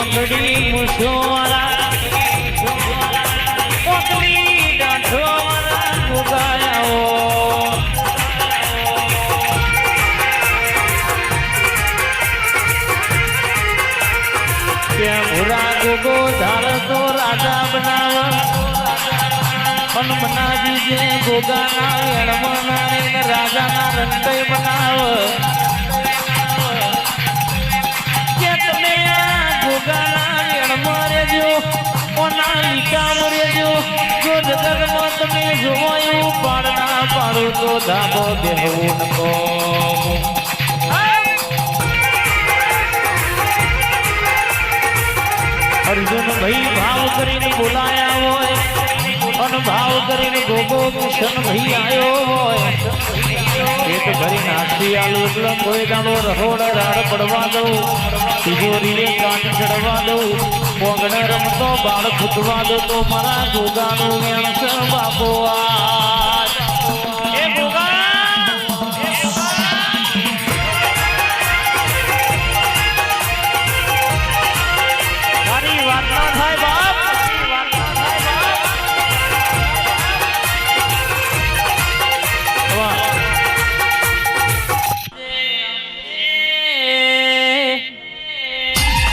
મોકડી મુસોવાળા મોકડી દાંઠોવાળા ગુગાયાઓ ત્યાં ભૂરા ગુગો ધાર તો રાજા બનાવ મનાજી જે ગોગાના વેણમના રાજાના રંગય બનાવ કે તમે આ ગોગાના વેણમાં રેજો ઓના લીકામ રેજો જો જગતમાં તમે જોવાયું પાડના પાડો તો ધાબો બેહવું નકો અર્જુન ભાઈ ભાવ કરીને બોલાયા હોય ભાવ કરીને ગોગો કિશન ભાઈ આવ્યો હોય પેટ ભરી નાસી આલુ એટલે કોઈ દાડો રહોડ રાડ પડવા દઉં તિજોરીએ કાન ચડવા દઉં પોગણ રમતો બાળ ખૂટવા દઉં તો મારા ગોગાનું વેણ બાપો આ